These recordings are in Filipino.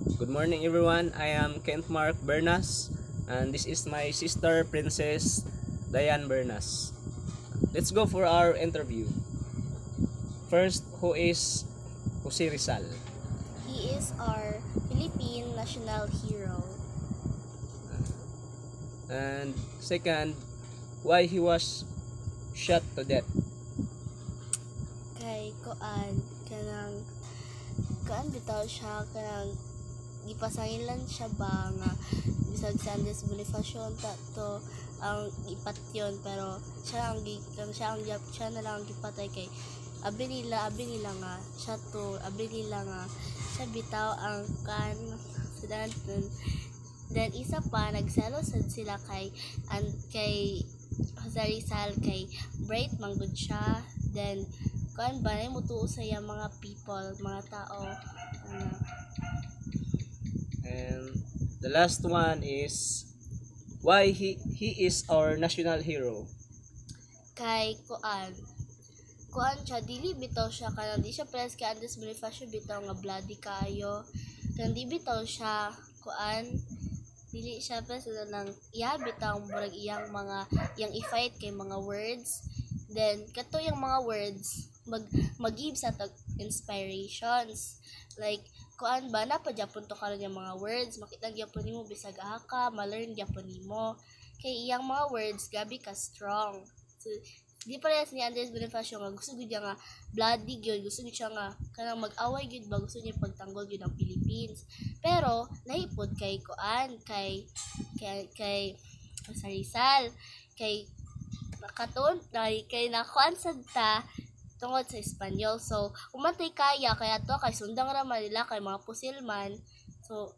Good morning everyone. I am Kent Mark Bernas and this is my sister Princess Diane Bernas. Let's go for our interview. First, who is Jose Rizal? He is our Philippine national hero. And second, why he was shot to death? Kay kuan bitaw siya kanang gipasangilan siya ba nga bisag sa Andres Bonifacio ta to ang ipatyon pero siya na lang ang gipatay kay abi nila nga siya bitaw ang kan sa then isa pa nagselo sad sila kay Jose Rizal kay bright manggod siya then kuan ba nay mutuo sa iya mga people mga tao ano. And the last one is why he is our national hero? Kay kuan siya dili bitaw siya kanang di siya press kay Andres Bonifacio bitaw nga bloody kayo kanang di bitaw siya kuan dili siya press lang iya bitaw murag iyang i-fight kay mga words then kato yung mga words mag-give sa tag inspirations like kuan ba na pa gyapon to karon yung mga words makita gyapon nimo bisag aha ka ma-learn gyapon nimo kay iyang mga words gabi ka strong so di parehas ni Andres Bonifacio nga gusto gyud nga bloody gyud gusto gyud siya nga kanang mag-away gyud ba gusto niya pagtanggol gyud ang Philippines pero nahipod kay kuan kay Jose Rizal kay katon kay nakuan sad ta tungod sa Espanyol so umantay kaya to kay sundang ra nila kay mga pusilman so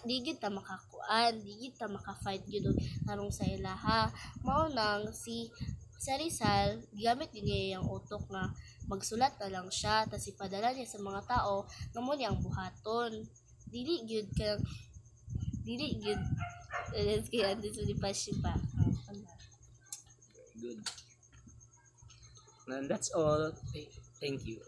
di gid ta maka-fight gyud tarong sa ilaha mao nang si Rizal gamit din niya yung utok na magsulat na lang siya tapos ipadala niya sa mga tao nga mo niyang buhaton dili gyud kaya dito di pa siya pa Good. And that's all. Thank you.